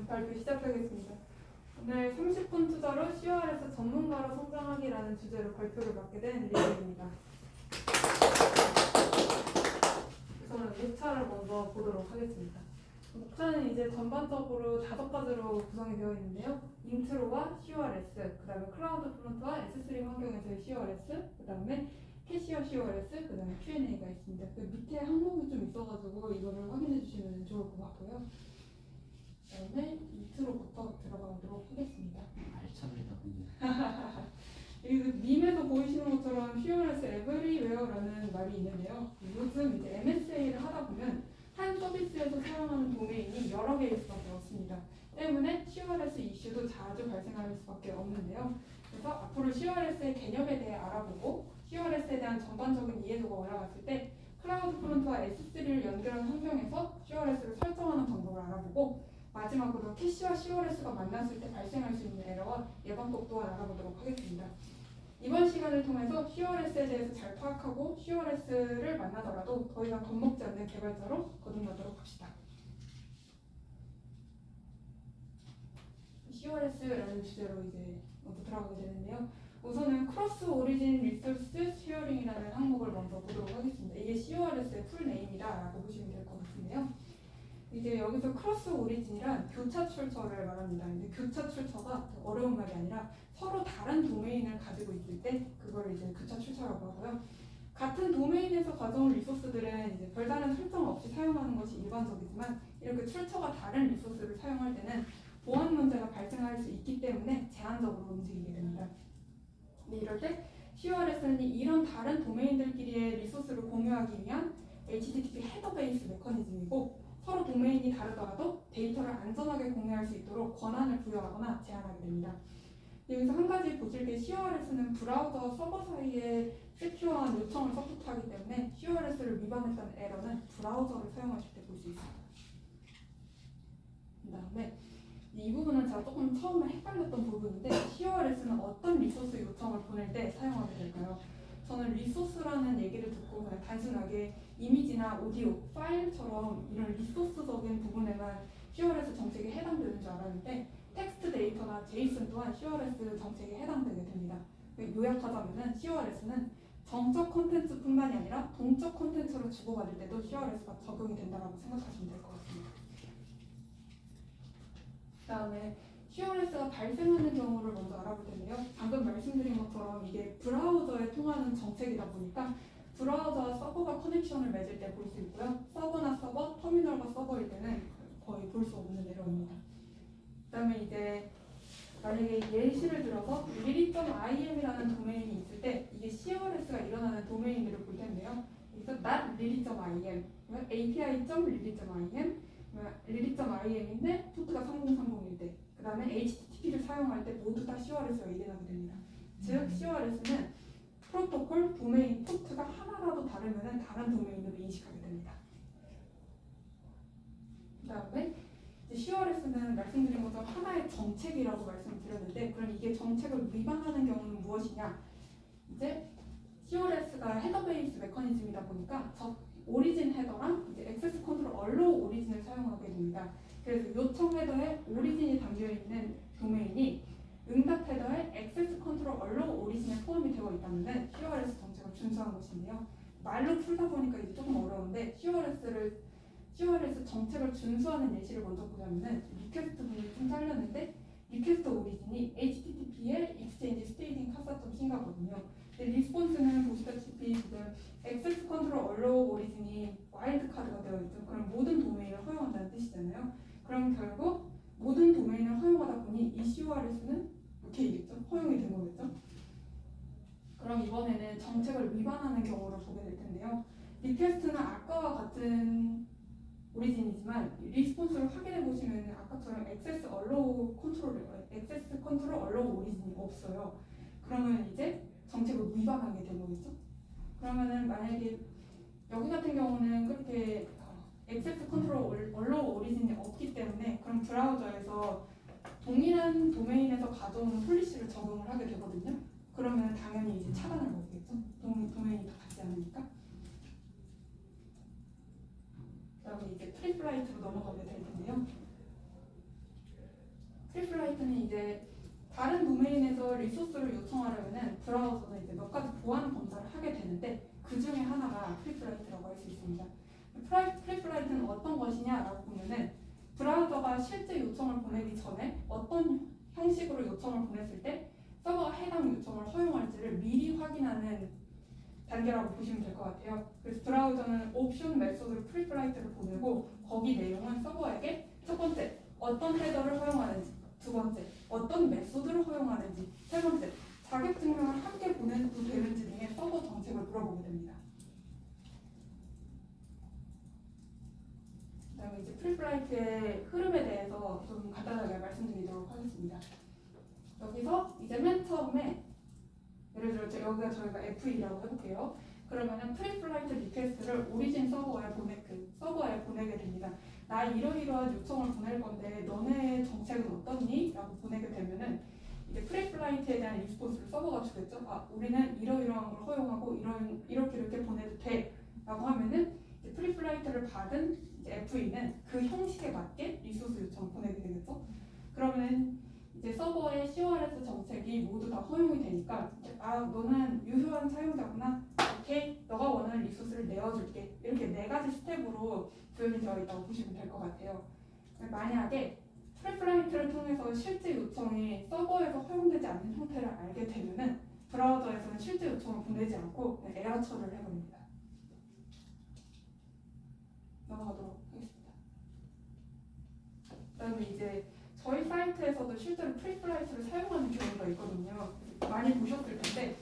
발표 시작하겠습니다. 오늘 30분 투자로 CRS 전문가로 성장하기라는 주제로 발표를 맡게 된 리뷰입니다. 우선은 목차를 먼저 보도록 하겠습니다. 목차는 이제 전반적으로 5가지로 구성이 되어 있는데요. 인트로와 CRS, 그 다음에 클라우드 프론트와 S3 환경에서의 CRS, 그 다음에 캐시어 CRS, 그 다음에 Q&A가 있습니다. 그 밑에 항목이 좀 있어가지고 이거를 확인해 주시면 좋을 것 같고요. 그다음에 인트로부터 들어가도록 하겠습니다. 알차입니다. 여기 그 밈에서 보이시는 것처럼 CRS 에브리웨어라는 말이 있는데요. 요즘 이제 MSA를 하다 보면 한 서비스에서 사용하는 도메인이 여러 개일 수밖에 없습니다. 때문에 CRS 이슈도 자주 발생할 수밖에 없는데요. 그래서 앞으로 CRS의 개념에 대해 알아보고 CRS에 대한 전반적인 이해도가 올라갔을 때 클라우드 프론트와 S3를 연결한 환경에서 CRS를 설정하는 방법을 알아보고 마지막으로 캐시와 CRS가 만났을 때 발생할 수 있는 에러와 예방법 또한 알아보도록 하겠습니다. 이번 시간을 통해서 CRS에 대해서 잘 파악하고 CRS를 만나더라도 더 이상 겁먹지 않는 개발자로 거듭나도록 합시다. CRS라는 주제로 이제 먼저 들어가게 되는데요. 우선은 크로스 오리진 리소스 쉐어링이라는 항목을 먼저 보도록 하겠습니다. 이게 CRS의 풀네임이다라고 보시면 될 것 같은데요. 이제 여기서 크로스 오리진이란 교차 출처를 말합니다. 근데 교차 출처가 어려운 말이 아니라 서로 다른 도메인을 가지고 있을 때 그걸 이제 교차 출처라고 하고요. 같은 도메인에서 가져온 리소스들은 이제 별다른 설정 없이 사용하는 것이 일반적이지만 이렇게 출처가 다른 리소스를 사용할 때는 보안 문제가 발생할 수 있기 때문에 제한적으로 움직이게 됩니다. 근데 이럴 때 CRS는 이런 다른 도메인들끼리의 리소스를 공유하기 위한 HTTP 헤더 베이스 메커니즘이고 서로 도메인이 다르더라도 데이터를 안전하게 공유할 수 있도록 권한을 부여하거나 제한하게 됩니다. 여기서 한 가지 보실 게 CRS는 브라우저 서버 사이에 세큐어한 요청을 서포트하기 때문에 CRS를 위반했다는 에러는 브라우저를 사용하실 때 볼 수 있습니다. 그 다음에 이 부분은 제가 조금 처음에 헷갈렸던 부분인데 CRS는 어떤 리소스 요청을 보낼 때 사용하게 될까요? 저는 리소스라는 얘기를 듣고 그냥 단순하게 이미지나 오디오, 파일처럼 이런 리소스적인 부분에만 CRS 정책에 해당되는 줄 알았는데 텍스트 데이터나 제이슨 또한 CRS 정책에 해당되게 됩니다. 요약하자면 CRS는 정적 콘텐츠뿐만이 아니라 동적 콘텐츠로 주고받을 때도 CRS가 적용이 된다고 생각하시면 될 것 같습니다. 그 다음에 CRS가 발생하는 경우를 먼저 알아볼 텐데요. 방금 말씀드린 것처럼 이게 브라우저에 통하는 정책이다 보니까 브라우저와 서버가 커넥션을 맺을 때 볼 수 있고요. 서버나 서버, 터미널과 서버일 때는 거의 볼 수 없는 에러입니다. 그 다음에 이제 만약에 예시를 들어서 lily.im이라는 도메인이 있을 때 이게 CRS가 일어나는 도메인들을 볼 텐데요. 여기서 not lily.im, api.lily.im, lily.im인데 포트가 3030일 때, 그 다음에 HTTP를 사용할 때 모두 다 CRS가 일어나게 됩니다. 즉 CRS는 프로토콜, 도메인, 포트가 하나라도 다르면 다른 도메인으로 인식하게 됩니다. 그 다음에 CRS는 말씀드린 것처럼 하나의 정책이라고 말씀드렸는데 그럼 이게 정책을 위반하는 경우는 무엇이냐? 이제 CRS가 헤더 베이스 메커니즘이다 보니까 오리진 헤더랑 이제 액세스 컨트롤 얼로우 오리진을 사용하게 됩니다. 그래서 요청 헤더에 오리진이 담겨 있는 도메인이 응답 헤더에 액세스 컨트롤 얼로우 오리진에 포함이 되어 있다면 CRS 정책을 준수한 것인데요. 말로 풀다 보니까 이제 조금 어려운데 CRS 정책을 준수하는 예시를 먼저 보자면은 리퀘스트 부분이 좀 잘렸는데 리퀘스트 오리진이 HTTP의 익스체인지 스테이징 카사.신가거든요. 리스폰스는 보시다시피 지금 액세스 컨트롤 얼로우 오리진이 와일드 카드가 되어 있죠. 그럼 모든 도메인을 허용한다는 뜻이잖아요. 그럼 결국 모든 도메인을 허용하다 보니 이 CRS는 오케이겠죠? 허용이 된 거겠죠? 그럼 이번에는 정책을 위반하는 경우를 보게 될 텐데요. 리퀘스트는 아까와 같은 오리진이지만 리스폰스를 확인해 보시면 아까처럼 액세스 컨트롤 얼로우 오리진이 없어요. 그러면 이제 정책을 위반하게 된 거겠죠? 그러면은 만약에 여기 같은 경우는 그렇게 액세스 컨트롤 얼로우 오리진이 없기 때문에 그럼 브라우저에서 동일한 도메인에서 가져오는 폴리시를 적용을 하게 되거든요. 그러면 당연히 이제 차단을 먹겠죠. 도메인이 다 같지 않으니까. 그다음에 이제 프리플라이트로 넘어가게 될 텐데요. 이제 다른 도메인에서 리소스를 요청하려면은 브라우저는 이제 몇 가지 보안 검사를 하게 되는데 그 중에 하나가 프리플라이트라고 할 수 있습니다. 프리플라이트는 어떤 것이냐라고 보면은 브라우저가 실제 요청을 보내기 전에 어떤 형식으로 요청을 보냈을 때 서버가 해당 요청을 허용할지를 미리 확인하는 단계라고 보시면 될 것 같아요. 그래서 브라우저는 옵션 메소드로 프리플라이트를 보내고 거기 내용은 서버에게 첫 번째 어떤 헤더를 허용하는지, 두 번째 어떤 메소드를 허용하는지, 세 번째 자격 증명을 함께 보내도 되는지 등의 서버 정책을 물어보게 됩니다. 그다음에 이제 프리플라이트의 흐름에 대해서 좀 간단하게 말씀드리도록 하겠습니다. 여기서 이제 맨 처음에 예를 들어 여기가 저희가 F2라고 해볼게요. 그러면은 프리플라이트 리퀘스트를 오리진 서버에 보내게 됩니다. 나 이러이러한 요청을 보낼 건데 너네 정책은 어떻니? 라고 보내게 되면은 이제 프리플라이트에 대한 리스폰스를 서버가 주겠죠. 아, 우리는 이러이러한 걸 허용하고 이렇게 보내도 돼. 라고 하면은 이제 프리플라이트를 받은 이제 F2는 그 형식에 맞게 리소스 요청을 보내게 되겠죠. 그러면 이제 서버의 CORS 정책이 모두 다 허용이 되니까 아 너는 유효한 사용자구나. 오케이 너가 원하는 리소스를 내어줄게. 이렇게 네 가지 스텝으로 구현이 되어 있다고 보시면 될 것 같아요. 만약에 프리플라이트를 통해서 실제 요청이 서버에서 허용되지 않는 형태를 알게 되면은 브라우저에서는 실제 요청을 보내지 않고 에러 처리를 해버립니다. 넘어가도록 하겠습니다. 그다음에 이제 저희 사이트에서도 실제로 프리플라이트를 사용하는 경우가 있거든요. 많이 보셨을 텐데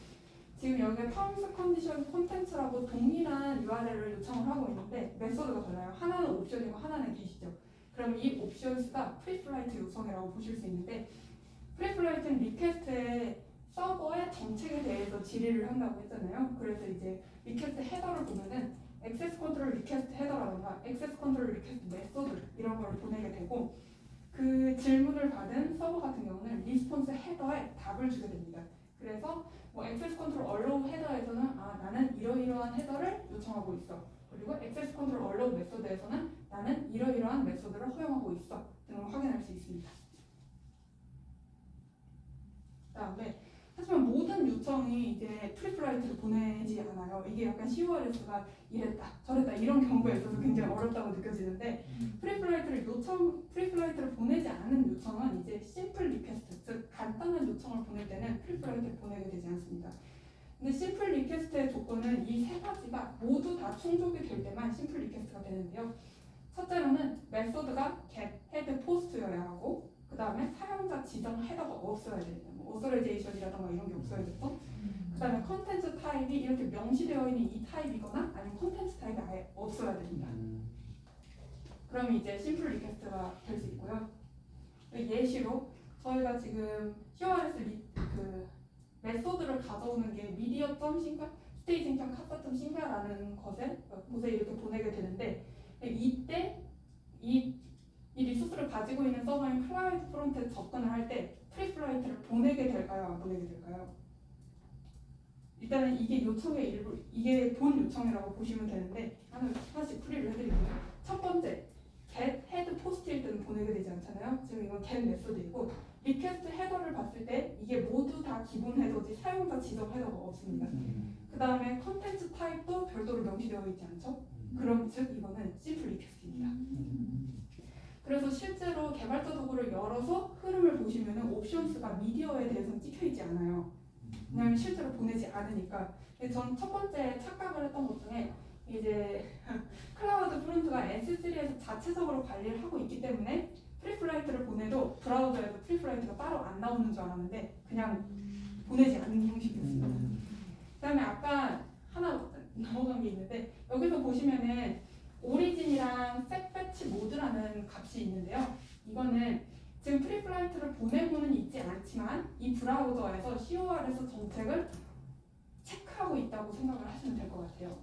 지금 여기에 terms condition content라고 동일한 URL을 요청을 하고 있는데 메소드가 달라요. 하나는 옵션이고 하나는 get이죠. 그럼 이 옵션스가 프리플라이트 요청이라고 보실 수 있는데 프리플라이트는 리퀘스트의 서버의 정책에 대해서 질의를 한다고 했잖아요. 그래서 이제 리퀘스트 헤더를 보면은 액세스 컨트롤 리퀘스트 헤더라던가 액세스 컨트롤 리퀘스트 메소드 이런 걸 보내게 되고 그 질문을 받은 서버 같은 경우는 리스폰스 헤더에 답을 주게 됩니다. 그래서 뭐 액세스 컨트롤 얼로우 헤더에서는 아 나는 이러이러한 헤더를 요청하고 있어. 그리고 액세스 컨트롤 얼로우 메소드에서는 나는 이러이러한 메소드를 허용하고 있어 등을 확인할 수 있습니다. 그다음에 하지만 모든 요청이 이제 프리플라이트를 보내지 않아요. 이게 약간 CORS가 이랬다 저랬다 이런 경우에 있어서 굉장히 어렵다고 느껴지는데 프리플라이트를 보내지 않은 요청은 이제 심플 리퀘스트, 즉 간단한 요청을 보낼 때는 프리플라이트를 보내게 되지 않습니다. 근데 심플 리퀘스트의 조건은 이 세 가지가 모두 다 충족이 될 때만 심플 리퀘스트가 되는데요. 첫째로는 메소드가 get, head, post여야 하고 그 다음에 사용자 지정 헤더가 없어야 됩니다. 뭐 오서라이제이션이라던가 이런 게 없어야겠죠. 그 다음에 컨텐츠 타입이 이렇게 명시되어 있는 이 타입이거나 아니면 컨텐츠 타입이 아예 없어야 됩니다. 그럼 이제 심플 리퀘스트가 될 수 있고요. 예시로 저희가 지금 CORS 그 메소드를 가져오는 게 media.sync, staging.kata.sync라는 곳에 이렇게 보내게 되는데 이때 이 리소스를 가지고 있는 서버인 클라이언트 프론트에 접근을 할 때 프리플라이트를 보내게 될까요? 안 보내게 될까요? 일단은 이게 요청의 일부, 이게 본 요청이라고 보시면 되는데 하나씩 풀이를 해드릴게요. 첫 번째, get, head, post일 때는 보내게 되지 않잖아요. 지금 이건 get 메소드이고 리퀘스트 헤더를 봤을 때 이게 모두 다 기본 헤더지 사용자 지정 헤더가 없습니다. 그 다음에 컨텐츠 타입도 별도로 명시되어 있지 않죠? 그럼 즉 이거는 심플 리퀘스트입니다. 그래서 실제로 개발자 도구를 열어서 흐름을 보시면은 옵션스가 미디어에 대해서는 찍혀 있지 않아요. 왜냐면 실제로 보내지 않으니까. 전 첫 번째 착각을 했던 것 중에 이제 클라우드 프론트가 S3에서 자체적으로 관리를 하고 있기 때문에 프리플라이트를 보내도 브라우저에서 프리플라이트가 따로 안 나오는 줄 알았는데 그냥 보내지 않는 형식이었습니다. 그다음에 아까 하나 넘어간 게 있는데 여기서 보시면은 오리진이랑 셋배치 모드라는 값이 있는데요. 이거는 지금 프리플라이트를 보내고는 있지 않지만 이 브라우저에서 CORS 정책을 체크하고 있다고 생각을 하시면 될 것 같아요.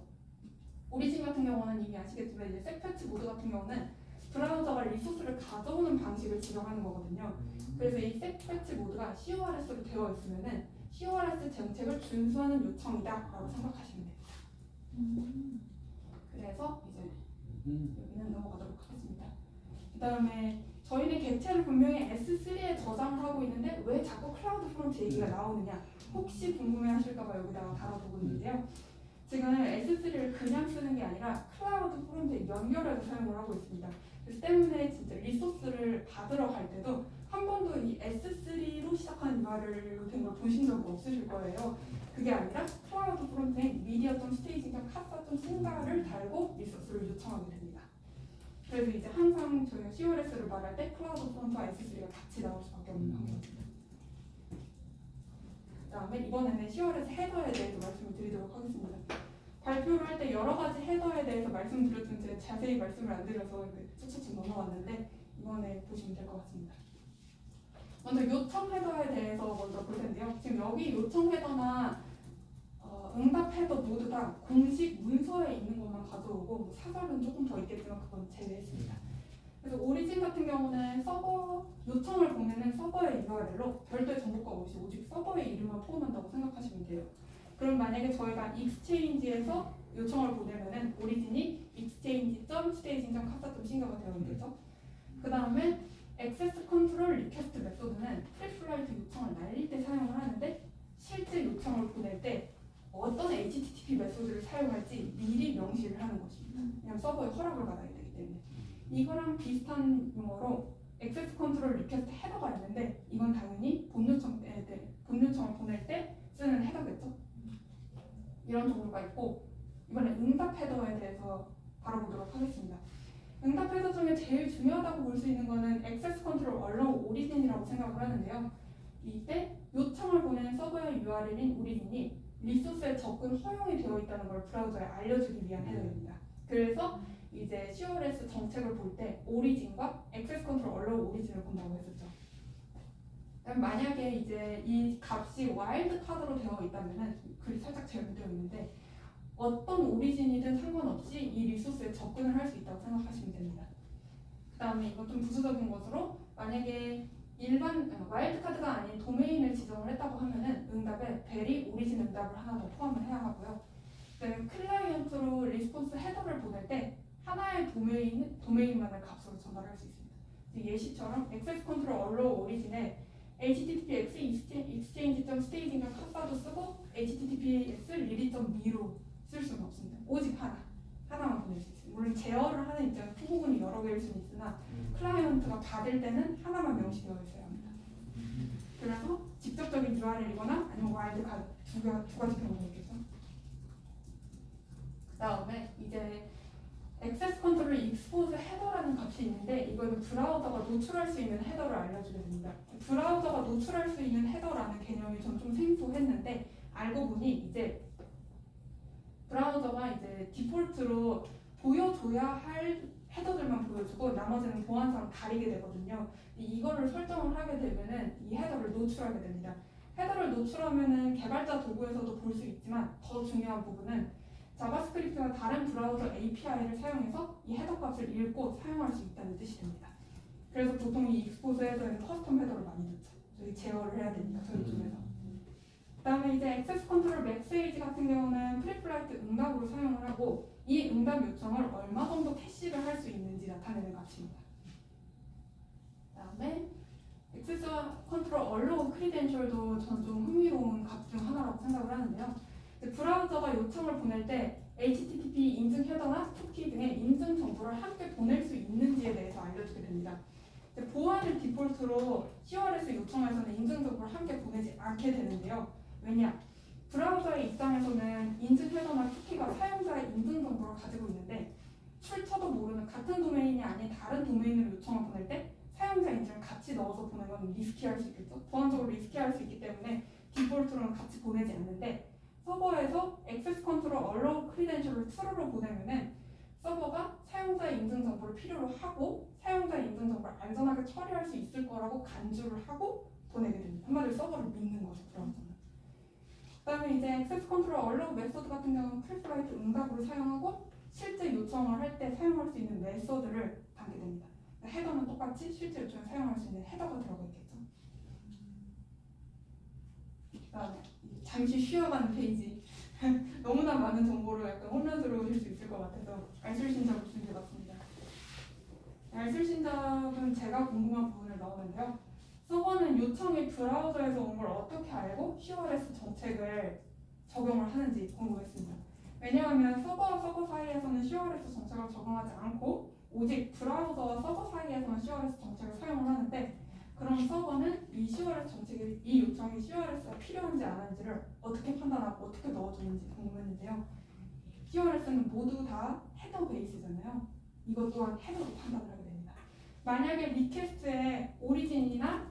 오리진 같은 경우는 이미 아시겠지만 이제 셋배치 모드 같은 경우는 브라우저가 리소스를 가져오는 방식을 지정하는 거거든요. 그래서 이 셋배치 모드가 CORS로 되어 있으면은 CORS 정책을 준수하는 요청이다라고 생각하시면 됩니다. 그래서 이제 여기는 넘어가도록 하겠습니다. 그 다음에 저희는 객체를 분명히 S3에 저장을 하고 있는데 왜 자꾸 클라우드 프론트 얘기가 나오느냐 혹시 궁금해하실까봐 여기다가 달아두고 있는데요. 지금 S3를 그냥 쓰는 게 아니라 클라우드 프론트에 연결해서 사용을 하고 있습니다. 그래서 때문에 진짜 리소스를 받으러 갈 때도 한 번도 이 S3로 시작하는 URL로 된 걸 보신 적이 없으실 거예요. 그게 아니라 클라우드 프론트에 media.staging.casa.sin가를 달고 리소스를 요청하게 됩니다. 그래서 이제 항상 저희가 CORS를 말할 때 클라우드 프론트와 S3가 같이 나올 수밖에 없는 환경입니다. 그다음에 이번에는 CORS 헤더에 대해서 말씀을 드리도록 하겠습니다. 발표를 할 때 여러 가지 헤더에 대해서 말씀드렸던 제가 자세히 말씀을 안 드려서 쭉쭉쭉 넘어왔는데 이번에 보시면 될 것 같습니다. 먼저 요청 헤더에 대해서 먼저 볼 텐데요. 지금 여기 요청 헤더나 응답 헤더 모두 다 공식 문서에 있는 것만 가져오고 뭐 사설은 조금 더 있겠지만 그건 제외했습니다. 그래서 오리진 같은 경우는 서버 요청을 보내는 서버의 URL로 별도의 정보가 없이 오직 서버의 이름만 포함한다고 생각하시면 돼요. 그럼 만약에 저희가 익스체인지에서 요청을 보내면은 오리진이 exchange.staging.casa.sin가가 되어 있겠죠. 그 다음에 액세스 컨트롤 리퀘스트 메소드는 프리플라이트 요청을 날릴 때 사용을 하는데 실제 요청을 보낼 때 어떤 HTTP 메소드를 사용할지 미리 명시를 하는 것입니다. 왜냐하면 서버에 허락을 받아야 되기 때문에. 이거랑 비슷한 용어로 액세스 컨트롤 리퀘스트 헤더가 있는데 이건 당연히 본 요청을 보낼 때 쓰는 헤더겠죠. 이런 정보가 있고 이번에 응답 헤더에 대해서 다뤄보도록 하겠습니다. 응답 헤더 중에 제일 중요하다고 볼 수 있는 거는 액세스 컨트롤 얼로우 오리진이라고 생각을 하는데요. 이때 요청을 보내는 서버의 URL인 오리진이 리소스에 접근 허용이 되어 있다는 걸 브라우저에 알려주기 위한 헤더입니다. 그래서 이제 CORS 정책을 볼 때 오리진과 액세스 컨트롤 얼로우 오리진을 본다고 했었죠. 만약에 이제 이 값이 와일드 카드로 되어 있다면은 글이 살짝 잘못되어 있는데 어떤 오리진이든 상관없이 이 리소스에 접근을 할 수 있다고 생각하시면 됩니다. 그 다음에 이건 좀 부수적인 것으로 만약에 일반 와일드 카드가 아닌 도메인을 지정을 했다고 하면은 응답에 베리 오리진 응답을 하나 더 포함을 해야 하고요. 그다음에 클라이언트로 리스폰스 헤더를 보낼 때 하나의 도메인만을 값으로 전달할 수 있습니다. 예시처럼 액세스 컨트롤 얼로우 오리진에 https exchange.staging.casa도 쓰고 https lily.me로 쓸 수는 없습니다. 오직 하나만 보낼 수 있습니다. 물론 제어를 하는 입장에서 후보군이 여러 개일 수는 있으나 클라이언트가 받을 때는 하나만 명시되어 있어야 합니다. 그래서 직접적인 URL이거나 아니면 와일드 카드 두 가지 경우가 있겠죠. 그 다음에 이제 액세스 컨트롤 익스포즈 헤더라는 값이 있는데 이거는 브라우저가 노출할 수 있는 헤더를 알려주게 됩니다. 브라우저가 노출할 수 있는 헤더라는 개념이 전 좀 생소했는데 알고 보니 이제 브라우저가 이제 디폴트로 보여줘야 할 헤더들만 보여주고 나머지는 보안상 가리게 되거든요. 이거를 설정을 하게 되면은 이 헤더를 노출하게 됩니다. 헤더를 노출하면은 개발자 도구에서도 볼 수 있지만 더 중요한 부분은 자바스크립트나 다른 브라우저 API를 사용해서 이 헤더 값을 읽고 사용할 수 있다는 뜻이 됩니다. 그래서 보통 이 익스포즈 헤더에는 커스텀 헤더를 많이 넣죠. 저희 제어를 해야 되니까 저희 쪽에서. 그 다음에 이제 액세스 컨트롤 맥세이지 같은 경우는 프리플라이트 응답으로 사용을 하고 이 응답 요청을 얼마 정도 캐시를 할 수 있는지 나타내는 값입니다. 그 다음에 액세스 컨트롤 얼로우 크리덴셜도 전 좀 흥미로운 값 중 하나라고 생각을 하는데요. 브라우저가 요청을 보낼 때 HTTP 인증 헤더나 쿠키 등의 인증 정보를 함께 보낼 수 있는지에 대해서 알려주게 됩니다. 보안을 디폴트로 CORS 요청에서는 인증 정보를 함께 보내지 않게 되는데요. 왜냐? 브라우저의 입장에서는 인증 헤더나 쿠키가 사용자의 인증 정보를 가지고 있는데 출처도 모르는 같은 도메인이 아닌 다른 도메인으로 요청을 보낼 때 사용자 인증을 같이 넣어서 보내면 리스키할 수 있겠죠. 보안적으로 리스키할 수 있기 때문에 디폴트로는 같이 보내지 않는데 서버에서 액세스 컨트롤 얼로우 크리덴셜을 true로 보내면은 서버가 사용자의 인증 정보를 필요로 하고 사용자의 인증 정보를 안전하게 처리할 수 있을 거라고 간주를 하고 보내게 됩니다. 한마디로 서버를 믿는 거죠. 브라우저는. 그다음에 이제 액세스 컨트롤 얼로우 메소드 같은 경우는 프리플라이트 응답으로 사용하고 실제 요청을 할 때 사용할 수 있는 메소드를 담게 됩니다. 헤더는 똑같이 실제 요청에 사용할 수 있는 헤더가 들어가 있겠죠. 그다음에 잠시 쉬어가는 페이지. 너무나 많은 정보로 약간 혼란스러우실 수 있을 것 같아서 알쓸 신청을 준비해봤습니다. 쓰신 적은 제가 궁금한 부분을 넣었는데요. 서버는 요청이 브라우저에서 온 걸 어떻게 알고 CORS 정책을 적용을 하는지 궁금했습니다. 왜냐하면 서버와 서버 사이에서는 CORS 정책을 적용하지 않고 오직 브라우저와 서버 사이에서만 CORS 정책을 사용을 하는데, 그럼 서버는 이 CORS 정책이, 이 요청이 CORS가 필요한지 안 한지를 어떻게 판단하고 어떻게 넣어주는지 궁금했는데요. CORS는 모두 다 헤더 베이스잖아요. 이것 또한 헤더로 판단을 하게 됩니다. 만약에 리퀘스트의 오리진이나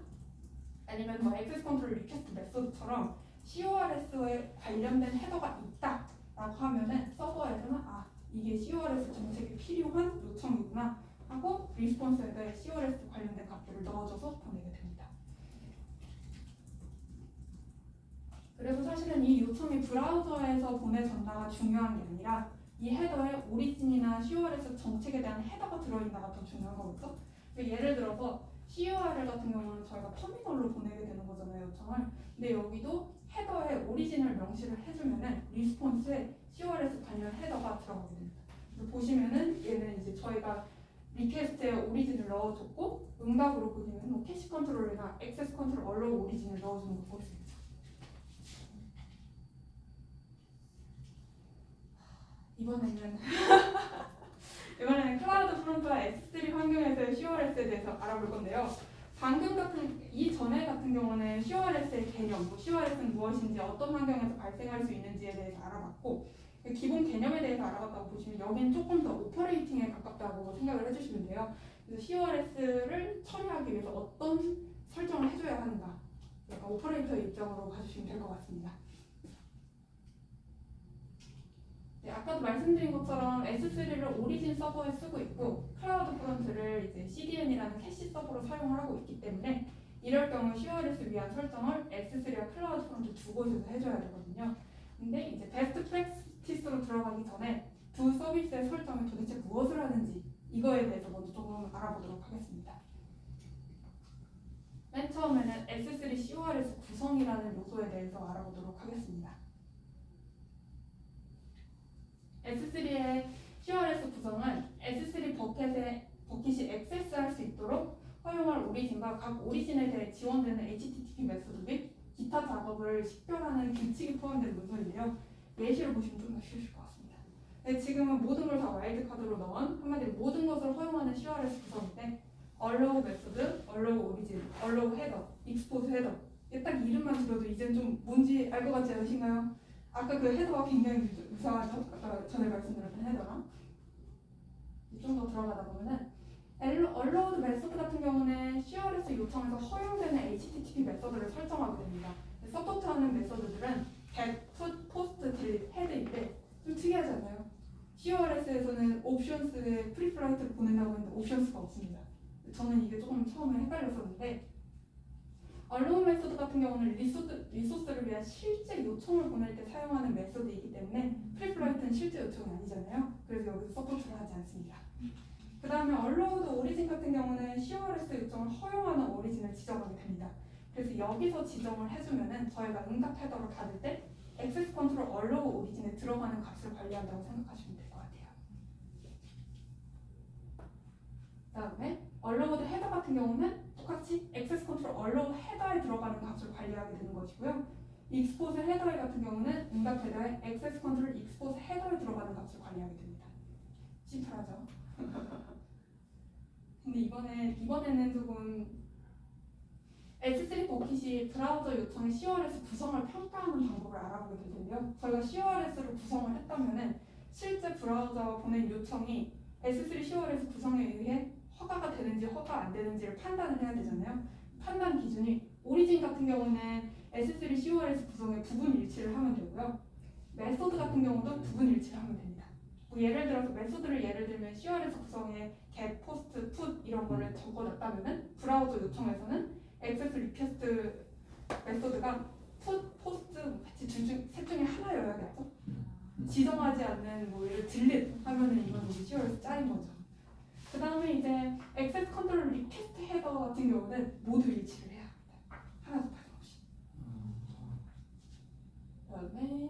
아니면 뭐 액세스 컨트롤 리퀘스트 메소드처럼 CORS에 관련된 헤더가 있다라고 하면은 서버에서는 이게 CORS 정책이 필요한 요청이구나 하고 리스폰스에 CORS 관련된 값들을 넣어줘서 보내게 됩니다. 그래서 사실은 이 요청이 브라우저에서 보내전다가 중요한 게 아니라 이 헤더에 오리진이나 CORS 정책에 대한 헤더가 들어있나가 더 중요한 거겠죠? 예를 들어서 CURL 같은 경우는 저희가 터미널로 보내게 되는 거잖아요, 요청을. 근데 여기도 헤더에 오리진을 명시를 해주면은 리스폰스에 CORS 관련 헤더가 들어가게 됩니다. 그래서 보시면은 얘는 이제 저희가 리퀘스트에 오리진을 넣어줬고, 응답으로 보시면 뭐 캐시 컨트롤이나 액세스 컨트롤 얼로우 오리진을 넣어주는 거 볼 수 있죠. 이번에는 클라우드 프론트와 S3 환경에서의 CORS에 대해서 알아볼 건데요. 방금 같은 이전에 같은 경우는 CORS의 개념, CORS는 무엇인지, 어떤 환경에서 발생할 수 있는지에 대해서 알아봤고, 기본 개념에 대해서 알아봤다고 보시면 여기는 조금 더 오퍼레이팅에 가깝다고 생각을 해주시면 돼요. 그래서 CORS를 처리하기 위해서 어떤 설정을 해줘야 하는가, 약간 오퍼레이터의 입장으로 봐주시면 될 것 같습니다. 네, 아까도 말씀드린 것처럼 S3를 오리진 서버에 쓰고 있고 클라우드 프론트를 이제 CDN이라는 캐시 서버로 사용을 하고 있기 때문에 이럴 경우 CORS 위한 설정을 S3와 클라우드 프론트 두 곳에서 해줘야 되거든요. 근데 이제 베스트 프랙티스로 들어가기 전에 두 서비스의 설정이 도대체 무엇을 하는지 이거에 대해서 먼저 조금 알아보도록 하겠습니다. 맨 처음에는 S3 CORS 구성이라는 요소에 대해서 알아보도록 하겠습니다. S3의 CORS 구성은 S3 버킷이 액세스할 수 있도록 허용할 오리진과 각 오리진에 대해 지원되는 HTTP 메소드 및 기타 작업을 식별하는 규칙이 포함된 문서인데요. 예시를 보시면 좀 더 쉬우실 것 같습니다. 네, 지금은 모든 걸 다 와일드카드로 넣은 한마디로 모든 것을 허용하는 CORS 구성인데 allow 메소드, allow 오리진, allow 헤더, export 헤더, 딱 이름만 들어도 이제는 좀 뭔지 알 것 같지 않으신가요? 아까 그 헤더가 굉장히 유사하죠? 아까 전에 말씀드렸던 헤더랑. 좀 더 들어가다 보면은 allowed 메소드 같은 경우는 CORS 요청에서 허용되는 HTTP 메소드를 설정하게 됩니다. 서포트하는 메소드들은 get, put, post, delete, head인데 좀 특이하지 않나요? CORS에서는 옵션스에 프리플라이트를 보낸다고 했는데 옵션스가 없습니다. 저는 이게 조금 처음에 헷갈렸었는데 allow 메소드 같은 경우는 리소스를 위한 실제 요청을 보낼 때 사용하는 메소드이기 때문에 프리플라이트는 실제 요청이 아니잖아요. 그래서 여기서 서포트를 하지 않습니다. 그 다음에 allowed 오리진 같은 경우는 CORS 요청을 허용하는 오리진을 지정하게 됩니다. 그래서 여기서 지정을 해주면은 저희가 응답 헤더로 받을 때 액세스 컨트롤 allow 오리진에 들어가는 값을 관리한다고 생각하시면 될 것 같아요. 그 다음에 allowed 헤더 같은 경우는 똑같이 액세스 컨트롤 allow 헤더에 들어가는 값을 관리하게 되는 것이고요. export 헤더에 같은 경우는 응답 헤더에 액세스 컨트롤 export 헤더에 들어가는 값을 관리하게 됩니다. 심플하죠? 근데 이번에는 조금 S3 버킷이 브라우저 요청의 CORS 구성을 평가하는 방법을 알아보게 될 텐데요. 저희가 CORS를 구성을 했다면은 실제 브라우저가 보낸 요청이 S3 CORS 구성에 의해 허가가 되는지 허가 안 되는지를 판단을 해야 되잖아요. 판단 기준이 오리진 같은 경우는 S3 CORS 구성에 부분 일치를 하면 되고요. 메소드 같은 경우도 부분 일치를 하면 됩니다. 뭐 예를 들어서 메소드를 예를 들면 CORS 구성에 get, post, put 이런 거를 적어놨다면은 브라우저 요청에서는 액세스 리퀘스트 메소드가 put, post 같이 셋 중에 하나여야겠죠. 지정하지 않는 뭐 예를 delete 하면은 이건 우리 CORS 짜린 거죠. 그 다음에 이제 액세스 컨트롤 리퀘스트 헤더 같은 경우는 모두 일치를 해야 합니다. 하나도 빠짐없이. 그 다음에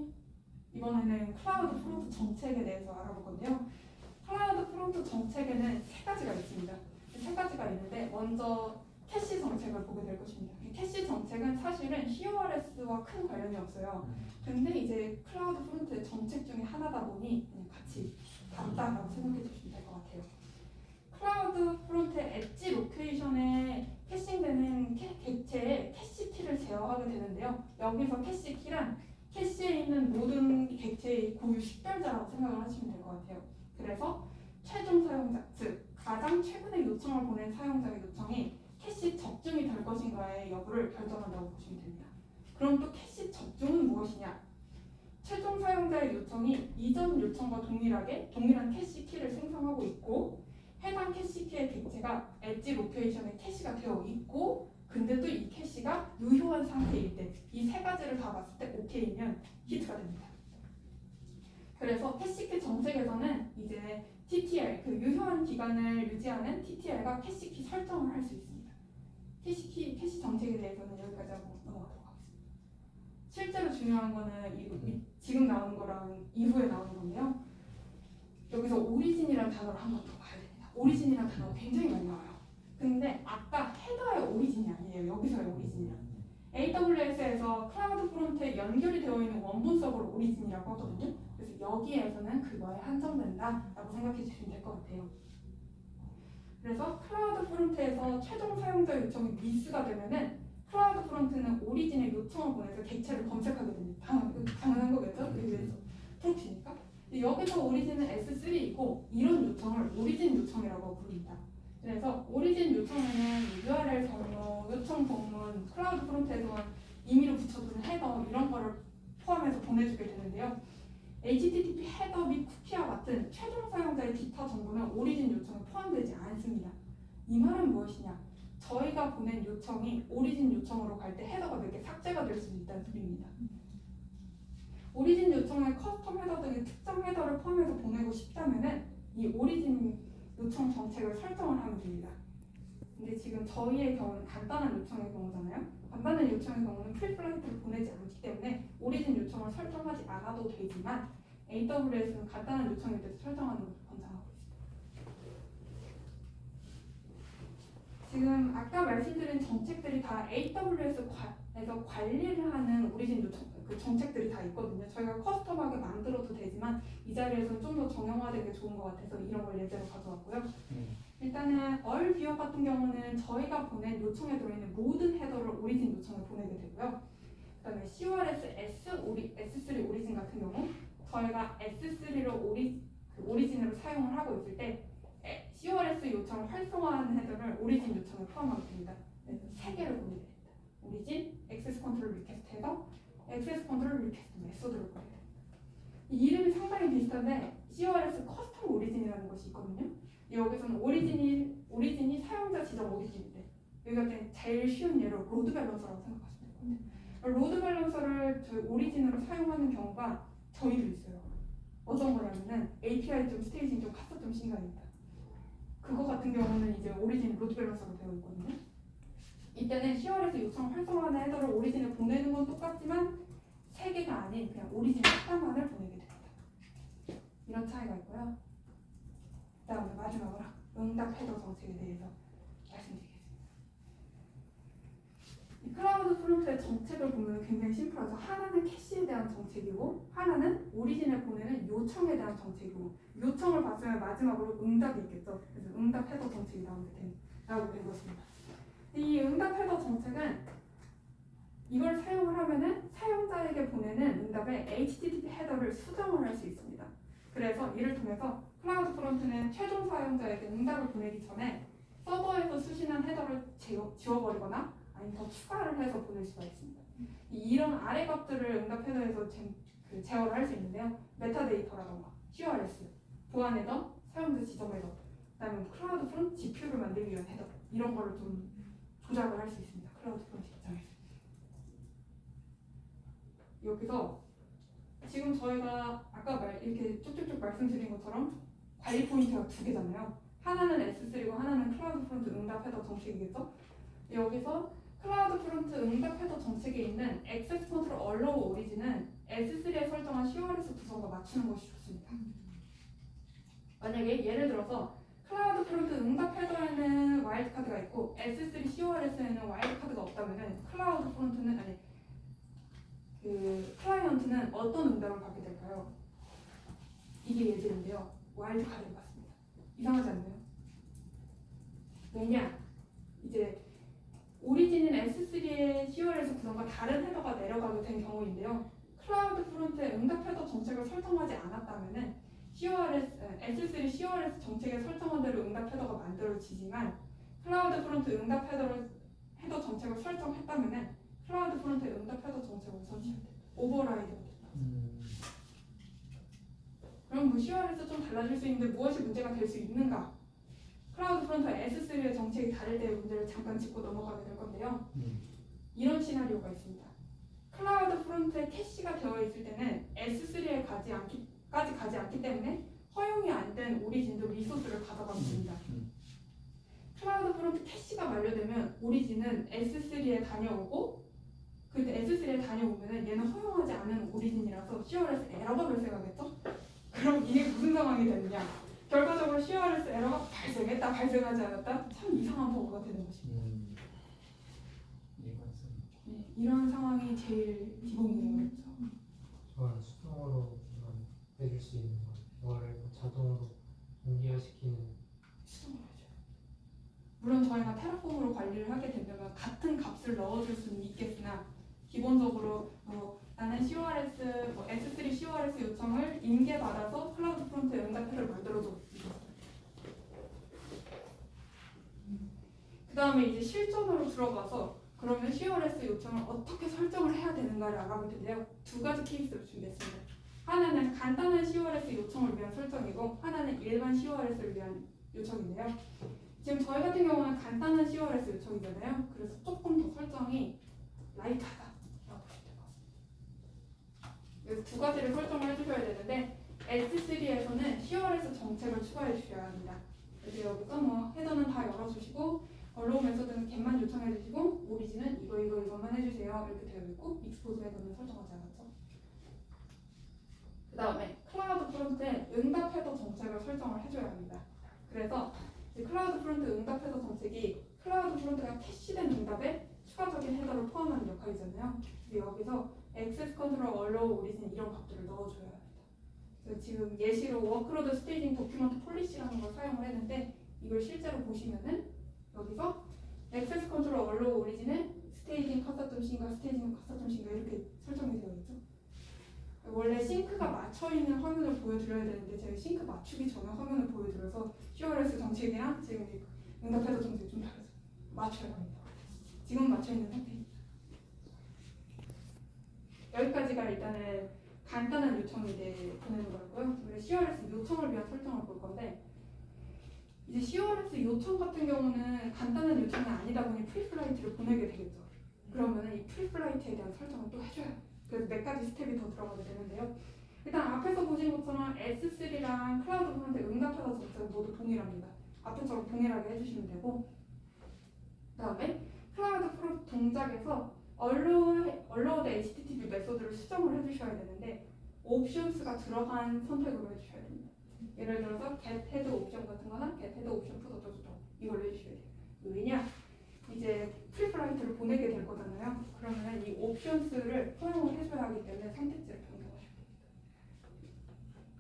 이번에는 클라우드 프론트 정책에 대해서 알아볼 건데요. 클라우드 프론트 정책에는 세 가지가 있습니다. 세 가지가 있는데 먼저 캐시 정책을 보게 될 것입니다. 이 캐시 정책은 사실은 CORS와 큰 관련이 없어요. 근데 이제 클라우드 프론트의 정책 중에 하나다 보니 그냥 같이 같다라고 생각해 주시면 될 것 같아요. 클라우드 프론트의 엣지 로케이션에 캐싱되는 객체의 캐시키를 제어하게 되는데요. 여기서 캐시키란 캐시에 있는 모든 객체의 고유 식별자라고 생각을 하시면 될 것 같아요. 그래서 최종 사용자, 즉 가장 최근에 요청을 보낸 사용자의 요청이 캐시 적중이 될 것인가의 여부를 결정한다고 보시면 됩니다. 그럼 또 캐시 적중은 무엇이냐? 최종 사용자의 요청이 이전 요청과 동일한 캐시키를 생성하고 있고 해당 캐시키의 객체가 엣지 로케이션에 캐시가 되어 있고 근데도 이 캐시가 유효한 상태일 때 이 세 가지를 다 봤을 때 OK이면 히트가 됩니다. 그래서 캐시키 정책에서는 이제 TTL, 그 유효한 기간을 유지하는 TTL과 캐시키 설정을 할 수 있습니다. 캐시 정책에 대해서는 여기까지 하고 넘어가도록 하겠습니다. 실제로 중요한 거는 지금 나오는 거랑 이후에 나오는 건데요. 여기서 오리진이라는 단어를 한 번 더 봐야 됩니다. 오리진이라는 단어가 굉장히 많이 나와요. 근데 아까 헤더의 오리진이 아니에요. 여기서의 오리진이야. AWS에서 클라우드 프론트에 연결이 되어 있는 원본 서버를 오리진이라고 하거든요. 그래서 여기에서는 그거에 한정된다라고 생각해 주시면 될 것 같아요. 그래서 클라우드 프론트에서 최종 사용자 요청이 미스가 되면은 클라우드 프론트는 오리진의 요청을 보내서 객체를 검색하게 됩니다. 당연한 거겠죠? 위에서 프로피니까. 여기서 오리진은 S3이고 이런 요청을 오리진 요청이라고 부릅니다. 그래서 오리진 요청에는 URL 경로, 요청 본문, 클라우드 프론트에서는 임의로 붙여두는 헤더 이런 거를 포함해서 보내주게 되는데요. HTTP 헤더 및 쿠키와 같은 최종 사용자의 기타 정보는 오리진 요청에 포함되지 않습니다. 이 말은 무엇이냐? 저희가 보낸 요청이 오리진 요청으로 갈 때 헤더가 몇 개 삭제가 될 수 있다는 소리입니다. 오리진 요청에 커스텀 헤더 등의 특정 헤더를 포함해서 보내고 싶다면은 이 오리진 요청 정책을 설정을 하면 됩니다. 근데 지금 저희의 경우는 간단한 요청의 경우잖아요. 간단한 요청의 경우는 프리플라이트를 보내지 않기 때문에 오리진 요청을 설정하지 않아도 되지만 AWS는 간단한 요청일 때 설정하는 것을 권장하고 있습니다. 지금 아까 말씀드린 정책들이 다 AWS에서 관리를 하는 오리진 요청 그 정책들이 다 있거든요. 저희가 커스텀하게 만들어도 되지만 이 자리에서는 좀 더 정형화된 게 좋은 것 같아서 이런 걸 예제로 가져왔고요. 일단은 얼비어 같은 경우는 저희가 보낸 요청에 들어있는 모든 헤더를 오리진 요청에 보내게 되고요. 그다음에 CORS S3 오리진 같은 경우 저희가 S3를 오리진으로 사용을 하고 있을 때 CORS 요청을 활성화하는 헤더를 오리진 요청에 포함하게 됩니다. 그래서 세 개를 보내게 됩니다. 오리진, 액세스 컨트롤 리퀘스트 헤더, 액세스 컨트롤 리퀘스트 메소드를 보내게 됩니다. 이 이름이 상당히 비슷한데 CORS 커스텀 오리진이라는 것이 있거든요. 여기서는 오리진이 사용자 지정 오리진인데 여기가 제일 쉬운 예로 로드 밸런서라고 생각하시면 됩니다. 로드 밸런서를 저희 오리진으로 사용하는 경우가 저희도 있어요. 어떤 거냐면은 API 좀 스테이징 좀 카스텀 시간입니다. 그거 같은 경우는 이제 오리진 로드 밸런서로 되어 있거든요. 이때는 CORS 요청 활성화하는 헤더를 오리진에 보내는 건 똑같지만 3개가 아닌 그냥 오리진 하나만을 보내게 됩니다. 이런 차이가 있고요. 그다음에 마지막으로 응답 헤더 정책에 대해서 말씀드리겠습니다. 이 클라우드 프론트의 정책을 보면 굉장히 심플하죠. 하나는 캐시에 대한 정책이고 하나는 오리진에 보내는 요청에 대한 정책이고 요청을 봤으면 마지막으로 응답이 있겠죠. 그래서 응답 헤더 정책이 나오게 된 것입니다. 이 응답 헤더 정책은 이걸 사용을 하면은 사용자에게 보내는 응답에 HTTP 헤더를 수정을 할 수 있습니다. 그래서 이를 통해서 클라우드 프론트는 최종 사용자에게 응답을 보내기 전에 서버에서 수신한 헤더를 지워버리거나 아니면 더 추가를 해서 보낼 수가 있습니다. 이런 아래 값들을 응답 헤더에서 제어를 할 수 있는데요. 메타데이터라던가 CORS, 보안 헤더, 사용자 지정 헤더, 그다음에 클라우드 프론트 GPU를 만들기 위한 헤더 이런 거를 좀 조작을 할 수 있습니다. 클라우드 프론트 입장에서. 여기서 지금 저희가 아까 이렇게 쭉쭉쭉 말씀드린 것처럼 관리 포인트가 2개잖아요. 하나는 S3고 하나는 클라우드 프론트 응답 헤더 정책이겠죠? 여기서 클라우드 프론트 응답 헤더 정책에 있는 액세스 컨트롤 allow 오리진은 S3에 설정한 CORS 구성과 맞추는 것이 좋습니다. 만약에 예를 들어서 클라우드 프론트 응답 헤더에는 와일드 카드가 있고 S3 CORS에는 와일드 카드가 없다면은 클라우드 프론트는 아니 그 클라이언트는 어떤 응답을 받게 될까요? 이게 예제인데요. 와일드 카드를 받습니다. 이상하지 않나요? 왜냐? 이제 오리진은 S3의 CORS 구성과 다른 헤더가 내려가게 된 경우인데요. 클라우드 프론트의 응답 헤더 정책을 설정하지 않았다면은 S3 CORS 정책에 설정한 대로 응답 헤더가 만들어지지만 클라우드 프론트 응답 헤더 정책을 설정했다면은 클라우드 프론트 응답 헤더 정책을 우선시해야 된다. 오버라이드가 된다. 그럼 뭐 CORS 좀 달라질 수 있는데 무엇이 문제가 될 수 있는가? 클라우드 프론트와 S3의 정책이 다를 때의 문제를 잠깐 짚고 넘어가게 될 건데요. 이런 시나리오가 있습니다. 클라우드 프론트에 캐시가 되어 있을 때는 S3에 까지 가지 않기 때문에 허용이 안 된 오리진도 리소스를 가져가면 됩니다. 클라우드 프론트 캐시가 만료되면 오리진은 S3에 다녀오고 그때 S3에 다녀오면은 얘는 허용하지 않은 오리진이라서 CORS 에러가 발생하겠죠? 그럼 이게 무슨 상황이 되느냐? 결과적으로 CORS 에러가 발생했다, 발생하지 않았다? 참 이상한 버그가 되는 것입니다. 네, 이런 상황이 제일 기본이에요. 저는 수동으로 해줄 수 있는 거, 이거를 자동으로 연결시키는. 수동으로 해줘요. 물론 저희가 테라폼으로 관리를 하게 되면 같은 값을 넣어줄 수는 있겠으나 기본적으로 나는 CORS, S3 CORS 요청을 인계받아서 클라우드 프론트 응답표를 만들어줘. 그 다음에 이제 실전으로 들어가서 그러면 CORS 요청을 어떻게 설정을 해야 되는가를 알아볼 텐데요. 두 가지 케이스를 준비했습니다. 하나는 간단한 CORS 요청을 위한 설정이고 하나는 일반 CORS를 위한 요청인데요. 지금 저희 같은 경우는 간단한 CORS 요청이잖아요. 그래서 조금 더 설정이 라이트하다라고 보시면 될 것 같습니다. 그래서 두 가지를 설정을 해주셔야 되는데 S3에서는 CORS 정책을 추가해 주셔야 합니다. 그래서 여기서 뭐 헤더는 다 열어주시고 언로우 메서드는 겟만 요청해 주시고 오리진은 이거만 해주세요. 이렇게 되어 있고 익스포즈 헤더는 설정하지 않았죠. 그 다음에 클라우드 프론트에 응답 헤더 정책을 설정을 해줘야 합니다. 그래서 클라우드 프론트 응답 헤더 정책이 클라우드 프론트가 캐시된 응답에 추가적인 헤더를 포함하는 역할이잖아요. 그래서 여기서 액세스 컨트롤, 언로우, 오리진 이런 값들을 넣어줘야 합니다. 그래서 지금 예시로 워크로드 스테이징 도큐먼트 폴리시라는 걸 사용을 했는데 이걸 실제로 보시면은 여기서 액세스 컨트롤, 언로우, 오리진에 스테이징 카사점신과 스테이징 카사점신과 이렇게 설정이 되어 있죠. 원래 싱크가 맞춰있는 화면을 보여드려야 되는데 제가 싱크 맞추기 전에 화면을 보여드려서 CORS 정책이랑 지금 응답 헤더 정책이 좀 다르죠. 맞춰야 합니다. 지금 맞춰있는 상태입니다. 여기까지가 일단은 간단한 요청을 이제 보내는 거고요. 우리 CORS 요청을 위한 설정을 볼 건데 이제 CORS 요청 같은 경우는 간단한 요청이 아니다 보니 프리플라이트를 보내게 되겠죠. 그러면 이 프리플라이트에 대한 설정을 또 해줘야 해요. 그래서 몇 가지 스텝이 더 들어가게 되는데요. 일단 앞에서 보신 것처럼 S3랑 클라우드 프론트 응답 헤더 정책은 모두 동일합니다. 앞에처럼 동일하게 해주시면 되고 그 다음에 클라우드 프론트 동작에서 언로우드 HTTP 메소드를 수정을 해주셔야 되는데 옵션스가 들어간 선택으로 해주셔야 됩니다. 예를 들어서 get head 옵션 같은 거나 get head 옵션 푸드 어쩌고저쩌고 이걸로 해주셔야 돼요. 왜냐? 이제 프리플라이트를 보내게 될 거잖아요. 그러면 이 옵션스를 허용을 해줘야 하기 때문에 선택지를 변경하셔야 됩니다.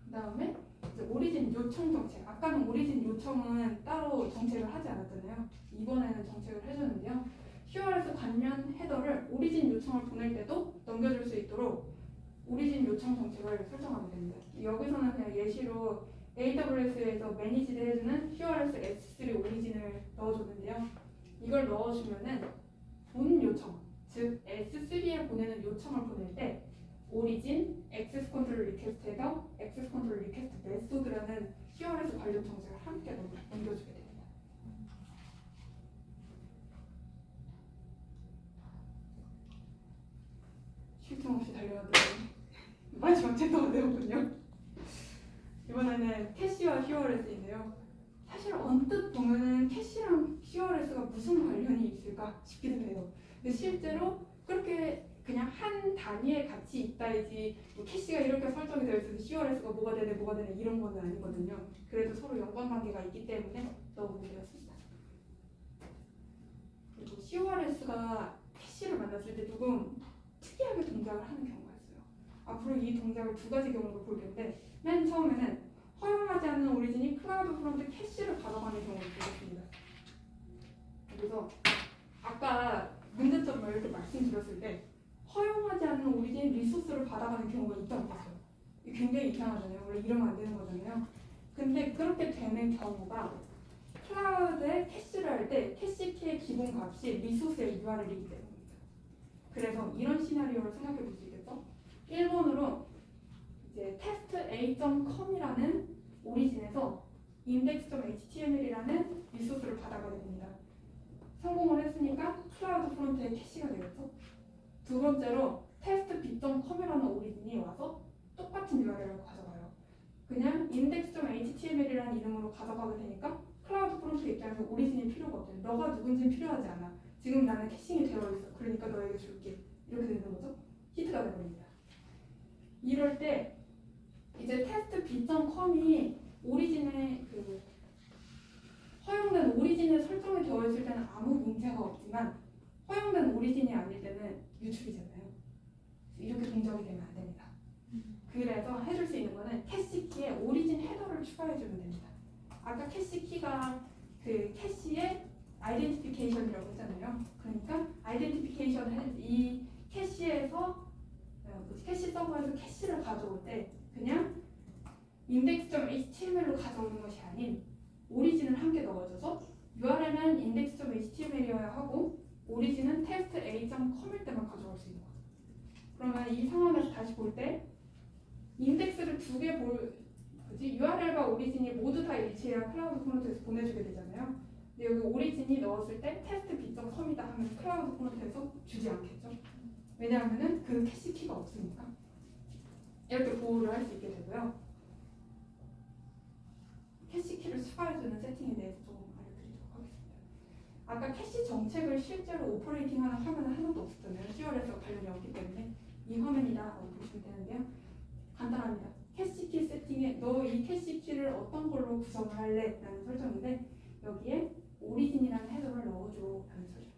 그 다음에 이제 오리진 요청 정책. 아까는 오리진 요청은 따로 정책을 하지 않았잖아요. 이번에는 정책을 해줬는데요. CORS 관련 헤더를 오리진 요청을 보낼 때도 넘겨줄 수 있도록 오리진 요청 정책을 설정하게 됩니다. 여기서는 그냥 예시로 AWS에서 매니지드 해주는 CORS S3 오리진을 넣어줬는데요. 이걸 넣어주면은 본 요청, 즉 S3에 보내는 요청을 보낼 때 오리진, 액세스 컨트롤 리퀘스트 헤더, 액세스 컨트롤 리퀘스트 메소드라는 CORS 관련 정책을 함께 넘겨주게 됩니다. 쉴 틈 없이 달려가더니 마지막 챕터가 되었군요. 이번에는 캐시와 CORS인데요. 사실 언뜻 보면은 캐시랑 CORS가 무슨 관련이 있을까 싶기도 해요. 근데 실제로 그렇게 그냥 한 단위의 가치 있다이지 뭐 캐시가 이렇게 설정이 되어 있어서 CRS가 뭐가 되네 이런 건 아니거든요. 그래도 서로 연관관계가 있기 때문에 넣어보게 되었습니다. 그리고 CRS가 캐시를 만났을 때 조금 특이하게 동작을 하는 경우가 있어요. 앞으로 이 동작을 두 가지 경우로 볼 텐데 맨 처음에는 허용하지 않는 오리진이 클라우드 프론트 캐시를 가져가는 경우를 보겠습니다. 그래서 아까 문제점을 이렇게 말씀드렸을 때 허용하지 않는 오리진 리소스를 받아가는 경우가 있다고 했어요. 이게 굉장히 이상하잖아요. 원래 이러면 안 되는 거잖아요. 근데 그렇게 되는 경우가 클라우드에 캐시를 할 때 캐시키의 기본 값이 리소스의 URL이기 때문입니다. 그래서 이런 시나리오를 생각해 볼 수 있겠죠? 1번으로 이제 testa.com이라는 오리진에서 index.html이라는 리소스를 받아가게 됩니다. 성공을 했으니까 클라우드 프론트에 캐시가 되겠죠? 두 번째로 test.b.com이라는 오리진이 와서 똑같은 URL을 가져가요. 그냥 index.html이라는 이름으로 가져가게 되니까 클라우드 프론트 입장에서 오리진이 필요가 없대요. 너가 누군지는 필요하지 않아. 지금 나는 캐싱이 되어 있어. 그러니까 너에게 줄게. 이렇게 되는 거죠. 히트가 되버립니다. 이럴 때 이제 test.b.com이 오리진의 그 허용된 오리진에 설정이 되어 있을 때는 아무 문제가 없지만 허용된 오리진이 아닐 때는 유출이잖아요. 이렇게 동작이 되면 안 됩니다. 그래서 해줄 수 있는 거는 캐시키에 오리진 헤더를 추가해주면 됩니다. 아까 캐시키가 그 캐시의 아이덴티피케이션이라고 했잖아요. 그러니까 아이덴티피케이션을 이 캐시에서 캐시 서버에서 캐시를 가져올 때 그냥 index.html로 가져오는 것이 아닌 오리진을 한 개 넣어줘서 URL은 index.html이어야 하고 오리진은 testa.com일 때만 가져갈 수 있는 거죠. 그러면 이 상황에서 다시 볼 때 인덱스를 두 개 URL과 오리진이 모두 다 일치해야 클라우드 프론트에서 보내주게 되잖아요. 근데 여기 오리진이 넣었을 때 test.b.com이다 하면 클라우드 프론트에서 주지 않겠죠. 왜냐하면 그 캐시 키가 없으니까. 이렇게 보호를 할 수 있게 되고요. 캐시 키를 추가해주는 세팅에 대해서 조금 알려드리도록 하겠습니다. 아까 캐시 정책을 실제로 오퍼레이팅하는 화면은 하나도 없었잖아요. CR에서 관련이 없기 때문에 이 화면이다 라고 보시면 되는데요. 간단합니다. 캐시키 세팅에 너 이 캐시키를 어떤 걸로 구성을 할래? 라는 설정인데 여기에 오리진이라는 헤더를 넣어줘 라는 설정입니다.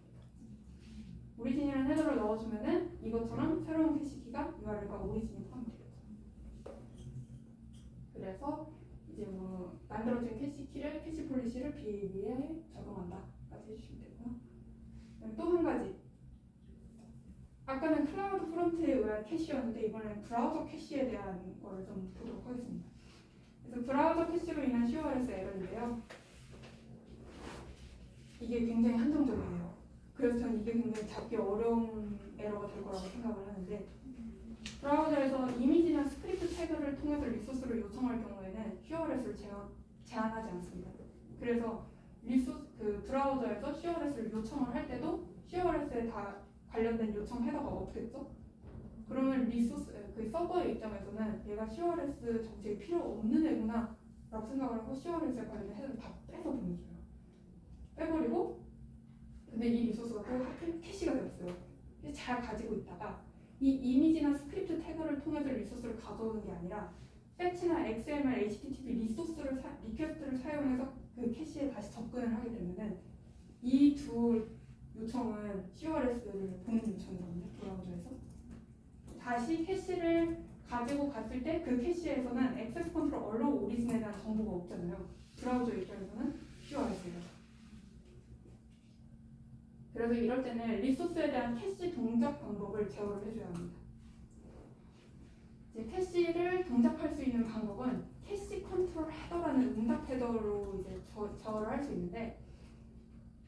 오리진이라는 헤더를 넣어주면은 이것처럼 새로운 캐시키가 URL과 오리진이 포함되겠죠. 그래서 이제 뭐 만들어진 캐시키를 캐시 폴리시를 BAB에 적용한다까지 해주시면 되고요. 또 한 가지. 아까는 클라우드 프론트에 의한 캐시였는데 이번에는 브라우저 캐시에 대한 거를 좀 보도록 하겠습니다. 그래서 브라우저 캐시로 인한 CORS 에러인데요. 이게 굉장히 한정적이에요. 그래서 저는 이게 굉장히 잡기 어려운 에러가 될 거라고 생각을 하는데 브라우저에서 이미지나 스크립트 태그를 통해서 리소스를 요청할 경우에는 CORS를 제한하지 않습니다. 그래서 브라우저에서 CORS를 요청을 할 때도 CORS에 다 관련된 요청 헤더가 없겠죠? 그러면 그 서버의 입장에서는 얘가 CORS 정책이 필요 없는 애구나 라고 생각을 하고 CORS에 관련된 헤더를 다 빼서 보내줘요. 빼버리고 근데 이 리소스가 또 하필 캐시가 되었어요. 잘 가지고 있다가 이 이미지나 스크립트 태그를 통해서 리소스를 가져오는 게 아니라 패치나 XML, HTTP 리퀘스트를 사용해서 그 캐시에 다시 접근을 하게 되면은 이 두 요청은 CORS를 보는 요청이거든요. 브라우저에서 다시 캐시를 가지고 갔을 때 그 캐시에서는 액세스 컨트롤 얼로 오리진에 대한 정보가 없잖아요. 브라우저 입장에서는 CORS예요. 그래서 이럴 때는 리소스에 대한 캐시 동작 방법을 제어를 해줘야 합니다. 이제 캐시를 동작할 수 있는 방법은 캐시 컨트롤 헤더라는 응답 헤더로 이제 제어를 할 수 있는데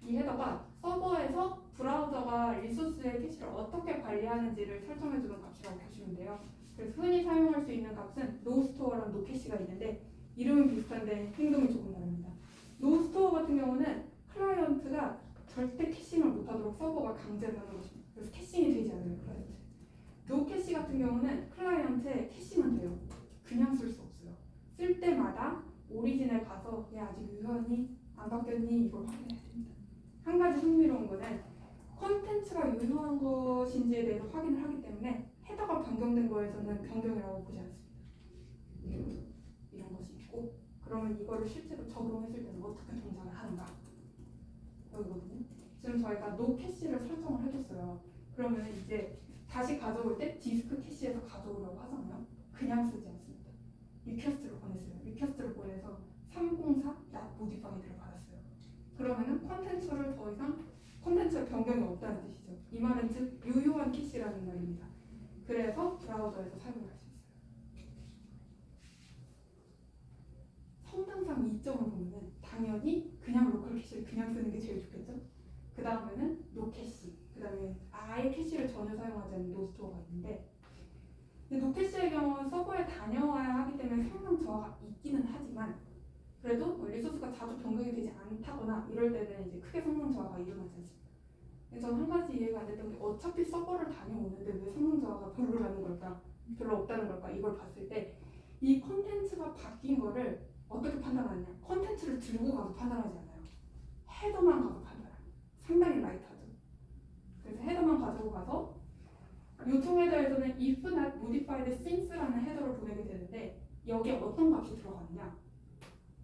이 헤더가 서버에서 브라우저가 리소스의 캐시를 어떻게 관리하는지를 설정해주는 값이라고 보시면 돼요. 그래서 흔히 사용할 수 있는 값은 노스토어랑 노캐시가 있는데 이름은 비슷한데 행동이 조금 다릅니다. 노스토어 같은 경우는 클라이언트가 절대 캐싱을 못하도록 서버가 강제를 하는 것입니다. 그래서 캐싱이 되지 않아요. 클라이언트. 노캐시 같은 경우는 클라이언트에 캐시만 돼요. 그냥 쓸 수 없어요. 쓸 때마다 오리진에 가서 얘 아직 유효하니 안 바뀌었니 이걸 확인해야 됩니다. 한 가지 흥미로운 거는 콘텐츠가 유효한 어떤 것인지에 대해서 확인을 하기 때문에 헤더가 변경된 거에서는 변경이라고 보지 않습니다. 이런 것이 있고 그러면 이거를 실제로 적용했을 때는 어떻게 동작을 하는가 여기거든요. 지금 저희가 노 캐시를 설정을 해줬어요. 그러면 이제 다시 가져올 때 디스크 캐시에서 가져오려고 하잖아요. 그냥 쓰지 않습니다. 리퀘스트를 보냈어요. 리퀘스트를 보내서 304 not modified를 받았어요. 그러면은 컨텐츠를 더 이상 컨텐츠의 변경이 없다는 뜻이죠. 이 말은 즉 유효한 캐시라는 말입니다. 그래서 브라우저에서 사용할 수 있어요. 성능상 이점을 보면은 당연히 그냥 로컬 캐시를 그냥 쓰는 게 제일 좋겠죠. 그 다음에는 노 캐시, 그 다음에 아예 캐시를 전혀 사용하지 않는 노스토어가 있는데 노 캐시의 경우는 서버에 다녀와야 하기 때문에 성능 저하가 있기는 하지만 그래도 뭐 리소스가 자주 변경이 되지 않다거나 이럴 때는 이제 크게 성능 저하가 일어나지 않습니다. 저는 한 가지 이해가 안 됐던 게 어차피 서버를 다녀오는데 왜 성능 저하가 별로라는 걸까? 별로 없다는 걸까? 이걸 봤을 때 이 콘텐츠가 바뀐 거를 어떻게 판단하느냐? 콘텐츠를 들고 가서 판단하지 않아요. 헤더만 가서 판단해요. 상당히 라이트하죠. 그래서 헤더만 가지고 가서 요청 헤더에서는 if not modified since라는 헤더를 보내게 되는데 여기에 어떤 값이 들어가느냐?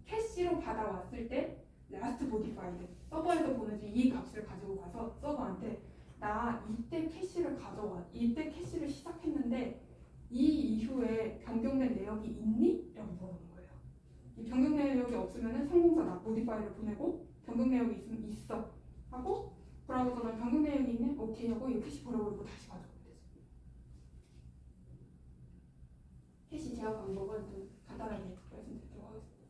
캐시로 받아왔을 때 last modified 서버에서 보내준 이 값을 가지고 가서 서버한테 나 이때 캐시를 가져와 이때 캐시를 시작했는데 이 이후에 변경된 내역이 있니? 라고 물어보는 거예요. 이 변경 내역이 없으면 성공사 not modified를 보내고 변경 내역이 있으면 있어 하고 브라우저는 변경 내역이 있네? 오케이 하고 이 캐시 버려버리고 다시 가져오면 되죠. 캐시 제어 방법은 좀 간단하게 말씀드리도록 하겠습니다.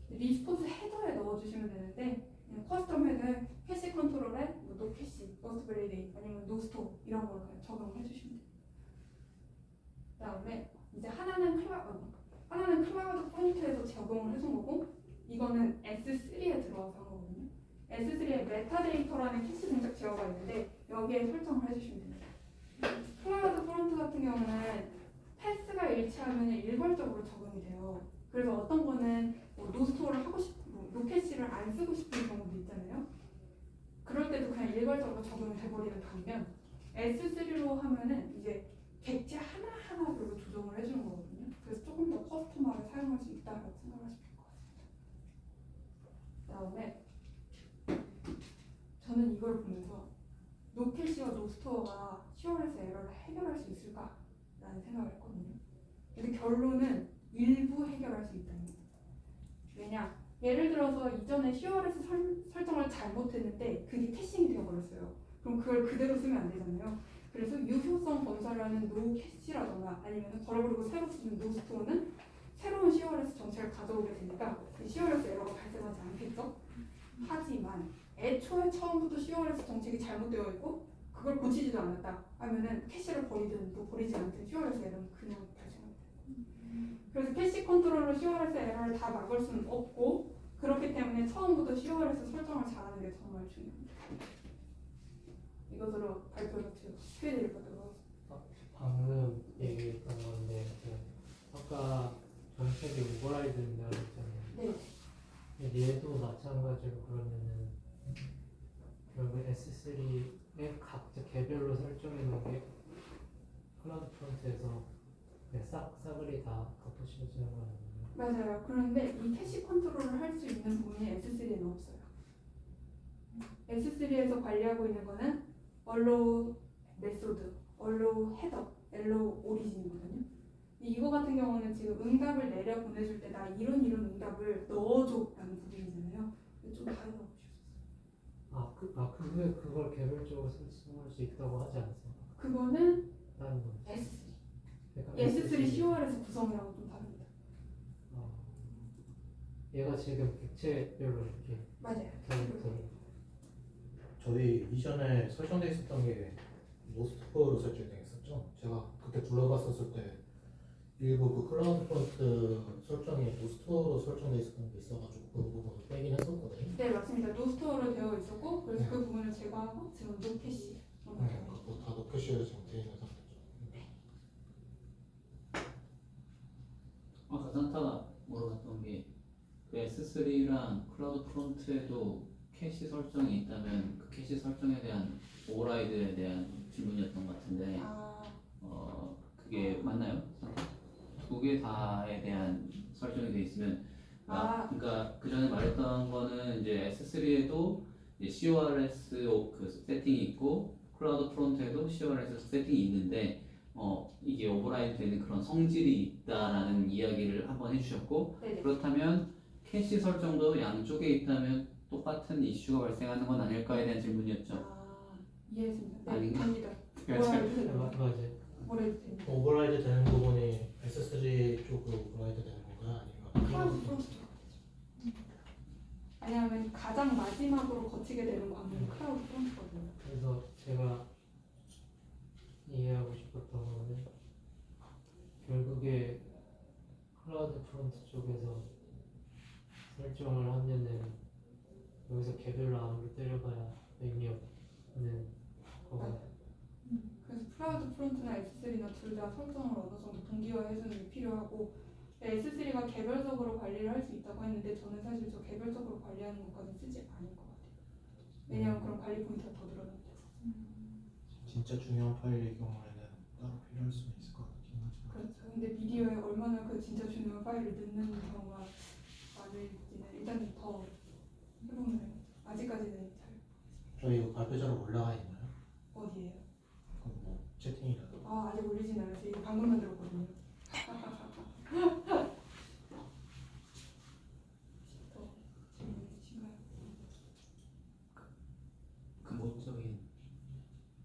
리스폰스 헤더에 넣어주시면 되는데 커스텀 헤더에 캐시 컨트롤에 노 캐시, 노스트 밸리데이트 아니면 노스토 이런 걸 그냥 적용해 주시면 돼요. 그 다음에 이제 하나는 클라우드 프론트에서 적용을 해준 거고 이거는 S3에 들어와서 한 거거든요. S3에 메타데이터라는 캐시 동작 제어가 있는데 여기에 설정을 해주시면 됩니다. 클라우드 프론트 같은 경우는 패스가 일치하면 일괄적으로 적용이 돼요. 그래서 어떤 거는 노스토어를 하고 싶고 노캐시를 안 쓰고 싶은 경우도 있잖아요. 그럴 때도 그냥 일괄적으로 적용이 돼버리는 반면 S3로 하면은 이제 객체 하나하나별로 조정을 해주는 거거든요. 그래서 조금 더 커스텀하게 사용할 수 있다고 생각하시면 될 것 같습니다. 그 다음에 저는 이걸 보면서 노캐시와 노스토어가 CR에서 에러를 해결할 수 있을까라는 생각을 했거든요. 근데 결론은 일부 해결할 수 있다는 거예요. 왜냐? 예를 들어서 이전에 CR에서 설정을 잘못했는데 그게 캐싱이 되어버렸어요. 그럼 그걸 그대로 쓰면 안 되잖아요. 그래서 유효성 검사를 하는 노 캐시라던가 아니면 버려버리고 새로 쓰는 노스토어는 새로운 CRS 정체를 가져오게 되니까 CRS 에러가 발생하지 않겠죠? 하지만 애초에 처음부터 CRS 정책이 잘못되어 있고 그걸 고치지도 않았다 하면은 캐시를 버리든 또 버리지 않든 CRS 에러는 그냥 발생합니다. 그래서 캐시 컨트롤로 CRS 에러를 다 막을 수는 없고 그렇기 때문에 처음부터 CRS 설정을 잘하는 게 정말 중요합니다. 이것으로 발표를 해드릴 것도록 하겠습니다. 방금 얘기했던 건데 아까 정책이 오버라이드인다고 했잖아요. 네. 얘도 마찬가지로 그러면은 결국 S3에 각자 개별로 설정해 놓은 게 클라우드 프론트에서 싸그리 다 갖고 씌워지는 거 아니에요? 맞아요. 그런데 이 캐시 컨트롤을 할 수 있는 부분이 S3에는 없어요. S3에서 관리하고 있는 거는 allow 메소드, allow 헤더, allow 오리진이거든요. 이거 같은 경우는 지금 응답을 내려 보내줄 때 나 이런 응답을 넣어줘라는 부분이잖아요. 좀 다르다고 보셨어요. 근데 그걸 개별적으로 설정할 수 있다고 하지 않았어요? 그거는 다른 건 S3. 그러니까 S3 COR에서 구성이라고 좀 다릅니다. 얘가 지금 객체별로 이렇게 맞아요. 저희 이전에 설정돼 있었던 게 노스토어로 설정돼 있었죠. 제가 그때 둘러봤었을 때 일부 그 클라우드 프론트 설정이 노스토어로 설정돼 있었던 게 있어가지고 그 부분을 빼긴 했었거든요. 네, 맞습니다. 노스토어로 되어 있었고 그래서 그 부분을 제거하고 지금 노캐시. 네, 그거 다 노캐시로 지금 되어 있는 상태죠. 아까 산타가 물어봤던 게 그 S3랑 클라우드 프론트에도 캐시 설정이 있다면 그 캐시 설정에 대한 오버라이드에 대한 질문이었던 것 같은데 그게 맞나요? 두 개 다에 대한 설정이 돼 있으면 그러니까 그 전에 말했던 거는 이제 S3에도 CORS 그 세팅이 있고 클라우드 프론트에도 CORS 세팅이 있는데 이게 오버라이드 되는 그런 성질이 있다라는 이야기를 한번 해주셨고 네네. 그렇다면 캐시 설정도 양쪽에 있다면 똑같은 이슈가 발생하는 건 아닐까에 대한 질문이었죠. 이해했습니다. 네, 아닌가? 됩니다. 맞아요. 뭐라 해도 됩니다. 오버라이드 되는 부분이 S3 쪽으로 오버라이드 되는 건가요? 아니면 클라우드 프론트 쪽. 왜냐하면 가장 마지막으로 거치게 되는 거 아무래도 클라우드 프론트거든요. 그래서 제가 이해하고 싶었던 거는 결국에 클라우드 프론트 쪽에서 설정을 하면은 여기서 개별로 아무리 때려봐야 의미 없는 거가 그래서 클라우드 프론트나 S3나 둘 다 설정을 어느 정도 동기화해주는 게 필요하고 S3가 개별적으로 관리를 할 수 있다고 했는데 저는 사실 저 개별적으로 관리하는 것까지 쓰지 않을 것 같아요. 왜냐하면 그런 관리 포인트가 더 늘어납니다. 진짜 중요한 파일의 경우에는 따로 필요할 수는 있을 것 같긴 하지만 그렇죠. 근데 미디어에 얼마나 그 진짜 중요한 파일을 넣는 경우가 많을지는 일단 더 해보면 아직까지는 잘 저희 이거 발표자로 올라가 있나요? 어디에요? 그럼 뭐 채팅이라도 아직 올리진 않았어요. 이거 방금 만들었거든요. 더 질문 있으신가요? 근본적인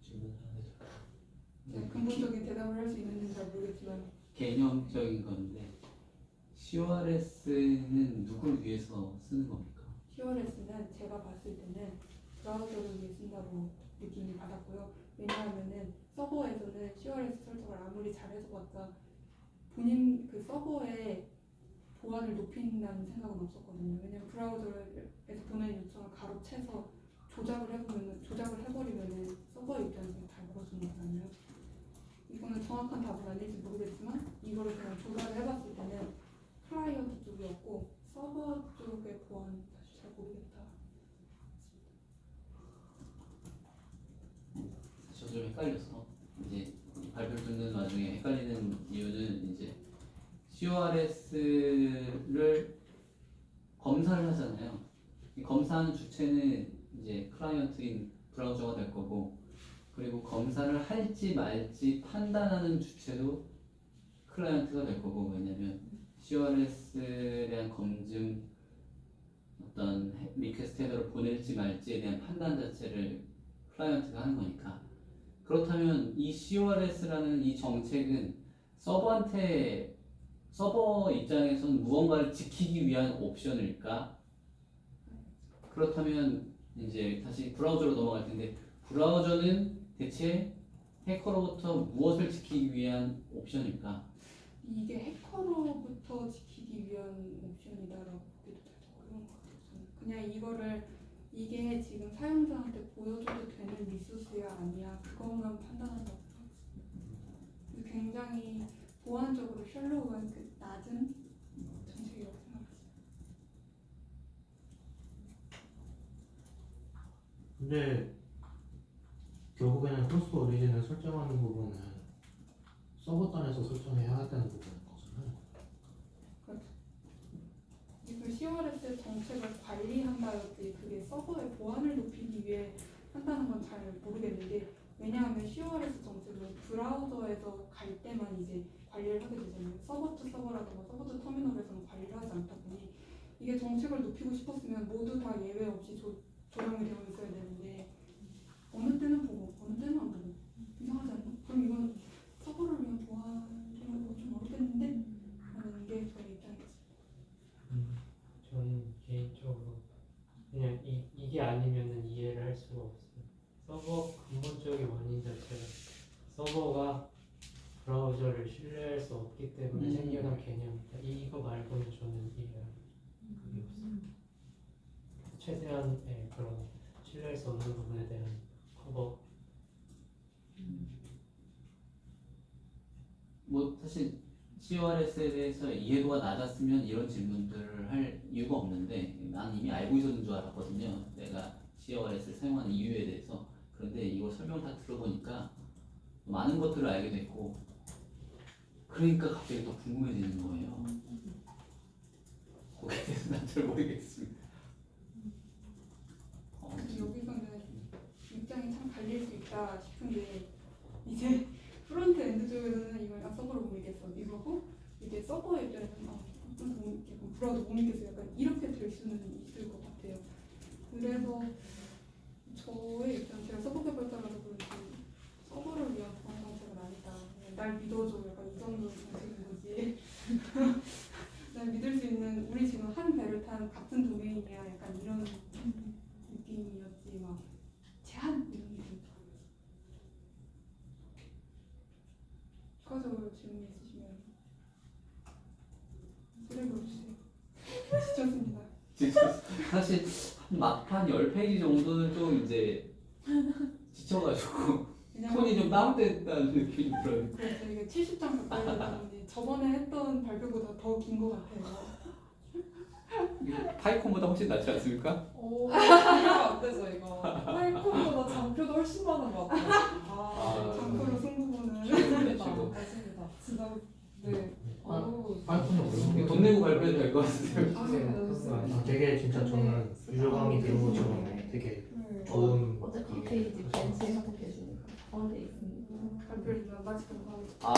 질문을 하는 네, 근본적인 대답을 할 수 있는지는 잘 모르겠지만 개념적인 건데 CORS는 누굴 위해서 쓰는 겁니까? CORS는 제가 봤을 때는 브라우저를 위해 쓴다고 느낌이 받았고요. 왜냐하면은 서버에서는 CORS 설정을 아무리 잘해서봤자 본인 그 서버의 보안을 높인다는 생각은 없었거든요. 왜냐면 브라우저에서 보내는 요청을 가로채서 조작을 해버리면은 서버 입장에서 잘 걸어주는 거잖아요. 이거는 정확한 답은 아닐지 모르겠지만 이거를 그냥 조사를 해봤을 때는 클라이언트 쪽이었고 서버 쪽의 보안 사실 잘 모르겠다. 저 좀 헷갈려서 이제 이 발표를 듣는 와중에 헷갈리는 이유는 이제 CORS를 검사를 하잖아요. 이 검사하는 주체는 이제 클라이언트인 브라우저가 될 거고 그리고 검사를 할지 말지 판단하는 주체도 클라이언트가 될 거고 왜냐면 CORS에 대한 검증 어떤 리퀘스트 헤더를 보낼지 말지에 대한 판단 자체를 클라이언트가 하는 거니까 그렇다면 이 CORS라는 이 정책은 서버 입장에서는 무언가를 지키기 위한 옵션일까? 그렇다면 이제 다시 브라우저로 넘어갈 텐데 브라우저는 대체 해커로부터 무엇을 지키기 위한 옵션일까? 이게 해커로부터 지키기 위한 옵션이다라고 보기도 그런 것 같아요. 저는 그냥 이게 지금 사용자한테 보여줘도 되는 리소스야 아니야 그것만 판단한다고 생각했습니다. 굉장히 보안적으로 셜로우한 그 낮은 정책이라고 생각했어요. 근데 결국에는 호스트 오리진을 설정하는 부분은 서버端에서 설정해야 되는 부분인 거잖아요. 그렇죠. 그 CORS 정책을 관리한다든지 그게 서버의 보안을 높이기 위해 한다는 건 잘 모르겠는데 왜냐하면 CORS 정책은 브라우저에서 갈 때만 이제 관리를 하게 되잖아요. 서버 투 서버라든가 서버 투 터미널에서는 관리를 하지 않다 보니 이게 정책을 높이고 싶었으면 모두 다 예외 없이 조정이 되어 있어야 되는데 어느 때는 보고 어느 때는 안 보고 이상하지 않나? 그럼 이건 서버를 위한 보안이라고 좀 어렵겠는데? 라는 게 저의 입장이었어요. 저는 개인적으로 그냥 이게 아니면은 이해를 할 수가 없어요. 서버 근본적인 원인 자체가 서버가 브라우저를 신뢰할 수 없기 때문에 생겨난 개념이다. 이거 말고는 저는 이해할 그게 없어요. 최대한의 그런 신뢰할 수 없는 부분에 대한 커버. 뭐 사실 CORS에 대해서 이해도가 낮았으면 이런 질문들을 할 이유가 없는데 나는 이미 알고 있었는 줄 알았거든요. 내가 CORS를 사용하는 이유에 대해서. 그런데 이걸 설명을 다 들어보니까 많은 것들을 알게 됐고 그러니까 갑자기 더 궁금해지는 거예요. 거기에 대해서 난 잘 모르겠습니다. 여기서는 입장이 참 갈릴 수 있다 싶은 게 이제 프론트 엔드 쪽에서는 이걸 딱 서버로 못 믿겠어 이거고 이제 서버 입장에서는 브라우저 못 믿겠어 약간 이렇게 될 수는 있을 것 같아요. 그래서 저의 입장 제가 서버 개발자라서 그런지 서버를 위한 보안 정책은 아니다. 그냥 날 믿어줘 약간 이 정도 정책인 거지. 날 믿을 수 있는 우리 지금 한 배를 탄 같은 도메인이야 약간 이런 느낌이었지 막 제한 이런 느낌. 추가적으로 질문 있으시면 쓰레기로 주세요. 지쳤습니다. 사실 한 막판 10페이지 정도는 좀 이제 지쳐가지고 손이 좀 다운됐다는 느낌이 들어요. 그래서 이게 70장 가까이 되다 보니 저번에 했던 발표보다 더 긴 것 같아요. 파이콘보다 훨씬 낫지 않습니까? 오, 이해가 안 되죠 이거. 파이콘보다 장표도 훨씬 많은 것 같아요. 장표로 승부보는 네, 맞습니다. 진짜 네. 어우. 파이콘이 어려운 돈 내고 발표해도 될 것 같은데요. 아, 되게 진짜 저는 유저 강의 들은 것처럼 되게 좋은 어차피 이 페이지 벤치 하고 계시니까 가운데 있습니다. 발표를 마치도록 하겠습니다. 아,